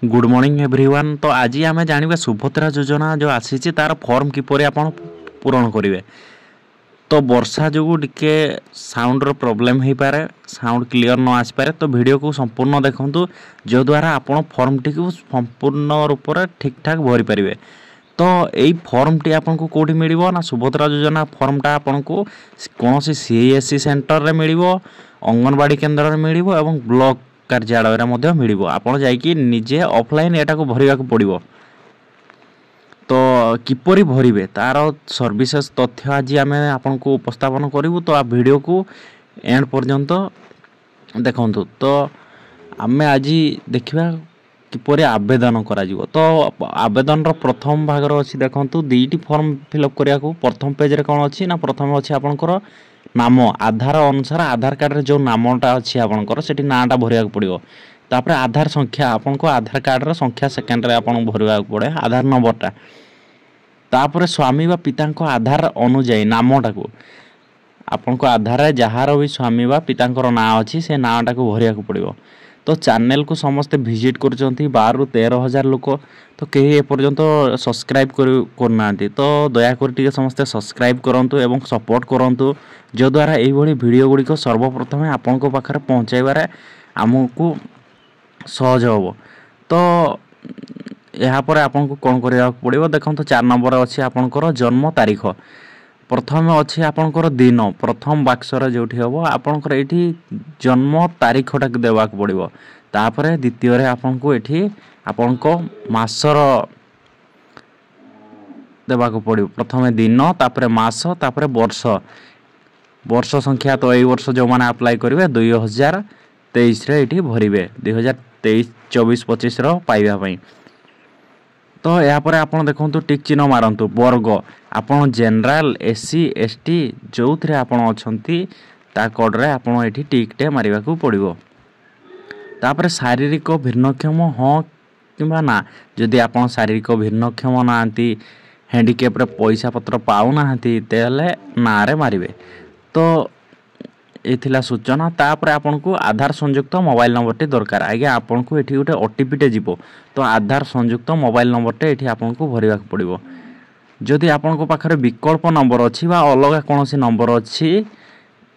Good morning everyone. तो आज आम जाना सुभद्रा योजना जो आसी तार फॉर्म किपर आप पूरण करेंगे। तो वर्षा जो टिके साउंड प्रॉब्लम हो पारे, साउंड क्लियर न आसपे, तो वीडियो को संपूर्ण देखूँ जो द्वारा आप फॉर्म टी संपूर्ण रूप से ठीक ठाक भरी पारे। तो यही फॉर्म टी आपको कौटी मिल ना सुभद्रा योजना फॉर्मटा आपन को कौन सीएससी सेंटर में मिल, अंगनवाड़ी केन्द्र में मिल और ब्लॉक कार्यालय मिल। आपड़ जाकि निजे ऑफलाइन एटा को भरवा पड़ो। तो किपरि भरवे तार सर्विसेस तथ्य आज आम आपन को उपस्थापन करूँ। तो आप वीडियो को एंड पर्यंत देखु। तो आम आज देखा किपरि आवेदन करा। तो आवेदन प्रथम भागर अच्छी देखूँ दुईटी फॉर्म फिलअप करने को। प्रथम पेज रे कौन अच्छी ना प्रथम अच्छी आपंकर नाम आधार अनुसार आधार कार्ड रे जो नामटा अच्छी आपंकर से नाटा भरवा पड़ो। तापर आधार संख्या आपन को आधार कार्ड रो संख्या सेकेंड रे आपन भरवा पड़े आधार नंबरटा। तापर स्वामी व पिता को आधार अनुजाई नामटा को आपन को आधार जार भी स्वामी व पिता ना अच्छी से नाटा को भरवा पड़ो। तो चैनल को समस्ते विजिट कर 12 ରୁ 13,000 लोक। तो कहीं एपर्यंत सब्सक्राइब करना। तो दयाकोरी समस्ते सब्सक्राइब करूँ एवं सपोर्ट करूँ जो द्वारा यही वीडियो गुड़िक सर्वप्रथमें आपण पाखे पहुँचाइबार आमको सहज हम। तो यापर आपन को कौन करा पड़ो देखो। 4 नंबर अच्छी आपंकर जन्म तारीख। प्रथम अच्छी आपंकर दिन प्रथम बाक्सर जो हम आपंकर ये जन्म तारीखटा देवाक पड़ो। तापर द्वितीय आपन को ये आपन को मासर देवाक पड़ो। प्रथम दिन तापर मास तापर वर्ष वर्ष संख्या। तो यही वर्ष जो मैंने अप्लाई करेंगे 2023 ये भरवे 2023-24-25 पाइबापी। तो यापर आपन देखो टिक चिन्ह मारंतु वर्ग आपन जनरल एससी एसटी जो थे आपन अच्छी कोड्रे आपन ये टिकटे मारे पड़ो। तापर शारीरिक भिन्नक्षम हाँ कि ना। जदि आप शारीरिक भिन्नक्षम ना हैंडिकेप्रे पैसा पत्र पाऊना तेल ना रे मारे। तो ये सूचना। तापर आपन को आधार संयुक्त मोबाइल नंबर टी दरकार। आज्ञा आपन को ये गोटे ओटीपीटे जीव। तो आधार संयुक्त मोबाइल नंबर टे ये आपन को भरवा पड़ो। जदि आपन को पाखरे विकल्प नंबर अच्छी अलग कौन नंबर अच्छी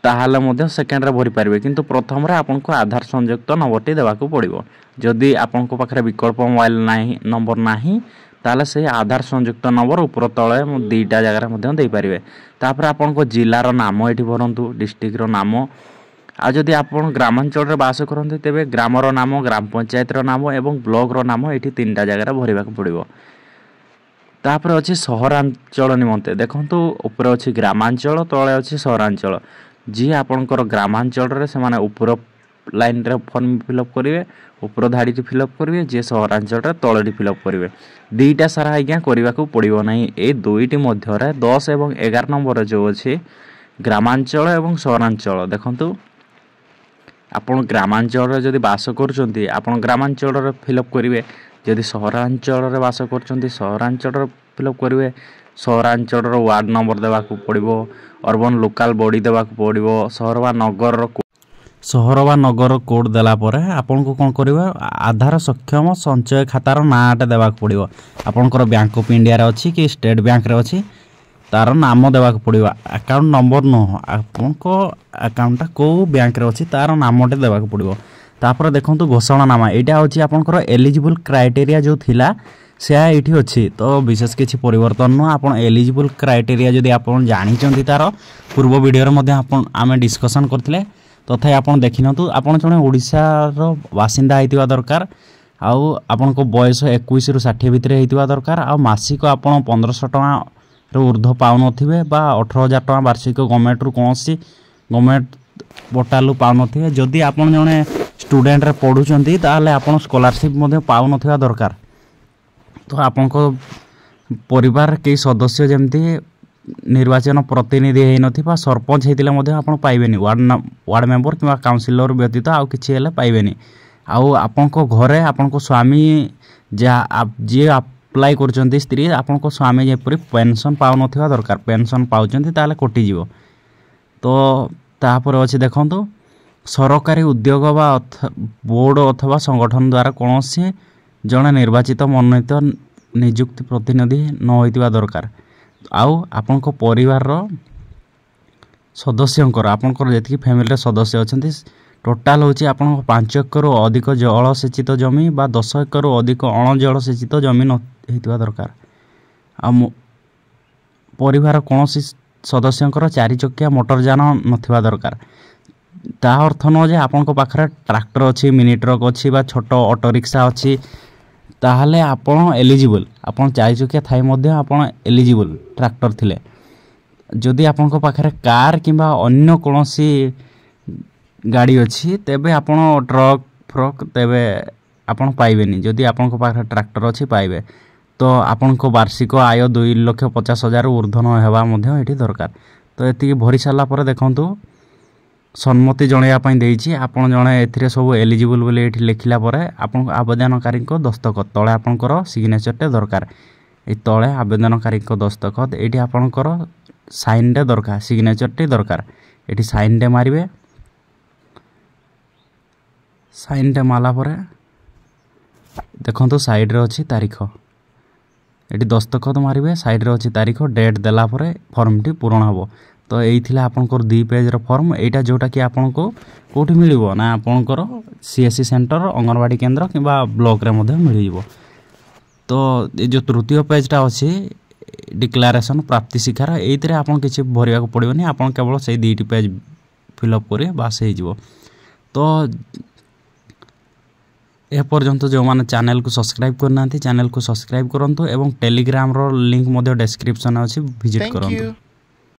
ताहले मध्य सेकेंड रे भरी पारिबे। किंतु प्रथम रे आपन को आधार संयुक्त नंबर टी देवाक पड़ो। जदि आपन को पाखरे विकल्प मोबाइल नाही नंबर नाही ताले से आधार संयुक्त नंबर ऊपर तले दुईटा जगह दे पारे। तापर आपन को जिलार नाम ये भरतु डिस्ट्रिक्ट नाम। आ जदि आप ग्रामांचल रे बास करते तेबे ग्रामर नाम ग्राम पंचायत नाम एवं ब्लॉक रो नाम ये 3टा जगह भरवा पड़ो। तापर अच्छी सहरांचल निमंते देखंतु ऊपर अच्छी ग्रामांचल तले अच्छी सहरांचल। जी आपनकर ग्रामांचल रे से माने ऊपर लाइन रे फॉर्म फिलअप करेंगे ऊपर धाड़ी फिलअप करेंगे। जी सहरांचल तले फिलअप करेंगे। दुईटा सारा आज्ञा करने को पड़ो ना। ये दुईटी मध्य 10 और 11 नंबर जो अच्छे ग्रामांचल और सहरांचल देखंतु आपन ग्रामांचल जदि बास करछंती आपन ग्रामांचल फिलअप करेंगे। जदि सहरांचल बास करछंती सहरांचल फिलअप करेंगे। सहरांचल वार्ड नंबर देवाक पड़ो। अर्बन लोकल बॉडी देवाक पड़ो। सहर व नगर कोड देला परे आपन को कौन करिवे आधार सक्षम संचय खातार नाटा देवाक पड़ो। आपनकर बैंक ऑफ इंडिया रे अच्छी कि स्टेट बैंक रे अच्छी तार नाम देवाक पड़ो। अकाउंट नंबर नुह आपन को अकाउंटा को बैंक रे अच्छी तार नामटे देवाक पड़ो। तापर देखंतु घोषणानामा एटा होची आपनकर एलिजिबल क्राइटेरिया जो थिला से ये अच्छी। तो विशेष किसी परिवर्तन नुह। आपन एलिजिबल क्राइटेरिया जदि आपन जानि चंती तार पूर्व वीडियो रे मध्ये आपन आमे डिस्कशन करथिले तथा आपन देखिनतु आपन जने ओडिशार बासिंदा हेतिवा दरकार। आउ आपन को बयस 21 ରୁ 60 भितरे हेतिवा दरकार। आ मासिक आपन 1500 टका रो ऊर्ध्व पाउ नथिबे बा 18,000 टका वार्षिक गवर्नमेंट रु कोनसी गवर्नमेंट पोर्टल पाउ नथिबे। जदि आपन जने स्टूडेंट रे पढुचंती ताले आपन स्कॉलरशिप मध्ये पाउ नथिबा दरकार। तो आपन को परिवार के सदस्य जेमती निर्वाचन प्रतिनिधि है नथिबा सरपंच हेतिले मध्ये आपण पाइबेनी। वार्ड मेंबर किंवा काउंसिलर व्यतीत आउ किछि हेले पाइबेनी। आउ आपन को घरे आपन को स्वामी जे अप्लाई करचंती स्त्री आपन को स्वामी जेपरि पेंशन पाउ नथिबा दरकार। पेंशन पाउचंती ताले कटि जीवो। तो तापर अछि देखंतु सरकारी उद्योग बा बोर्ड अथवा संगठन द्वारा कोनोसी जड़े निर्वाचित मनोनीत नियुक्ति प्रतिनिधि न होइतिबा दरकार आउ आपण परिवार सदस्यंकर आपणकर जी फैमिली सदस्य अच्छा टोटाल हूँ आप 5 एकड़ अधिक जलसेचित जमी बा 10 एकड़ अधिक अण जलसेचित जमी होइतिबा दरकार आ परिवार कौन सदस्यंकर 4 चकिया मोटरयान नथिबा दरकार ता अर्थ न जे आपण पाखरे ट्रैक्टर अच्छी मिनी ट्रक अच्छी बा छोट ऑटो रिक्शा अच्छी ताहले आपण एलिजिबल आपण 4 चकिया थाई मध्य आपण एलिजिबल ट्रैक्टर थिले जदि आपण पाखरे कार किंबा अन्य कोनोसी गाड़ी अच्छी तेबे आपण ट्रक फ्रक तेबे आपण पाइबेनी जदि आपण पाखरे ट्रैक्टर अच्छी पाइबे तो आपण वार्षिक आय 2,50,000 ऊर्ध्वन हेबा मध्य एठी दरकार तो एति भरी सारा पर देखंतु सम्मति जणाइबा देइछि आपण जणे एथिरे सब एलिजिबल बोली एठी लिखिला परे आपण आवेदनकारी को दस्तखत तळे आपणकर सिग्नेचरटे दरकार ए तळे आवेदनकारी को दस्तखत एठी आपणकर साइन रे दरकार सिग्नेचरटे दरकार एठी साइन रे मारिबे साइन रे माला परे देखंतु साइड रे अछि तारीख एटी दस्तखत मारिबे साइड रे अछि तारीख डेट देला परे फॉर्म टी पूर्ण हबो तो एई थिला आपनकर 2 पेज रो फॉर्म एटा जोटा कि आपनको कोठी मिलिबो ना आपनकर सीएससी सेंटर अंगनवाड़ी केंद्र किबा ब्लॉक रे मध्ये मिलिबो तो ए जो तृतीय पेजटा अछि डिक्लेरेशन प्राप्ति शिखार एइतरे आपन किछि भरिया को पड़िबोनी आपन केवल सेई 2टी पेज फिल अप करे बास हे जिवो तो ए पर्यंत जो माने चैनल को सब्सक्राइब करना चैनल को सब्सक्राइब करंतु एवं टेलीग्राम रो लिंक मध्ये डिस्क्रिप्शन अछि विजिट करंतु।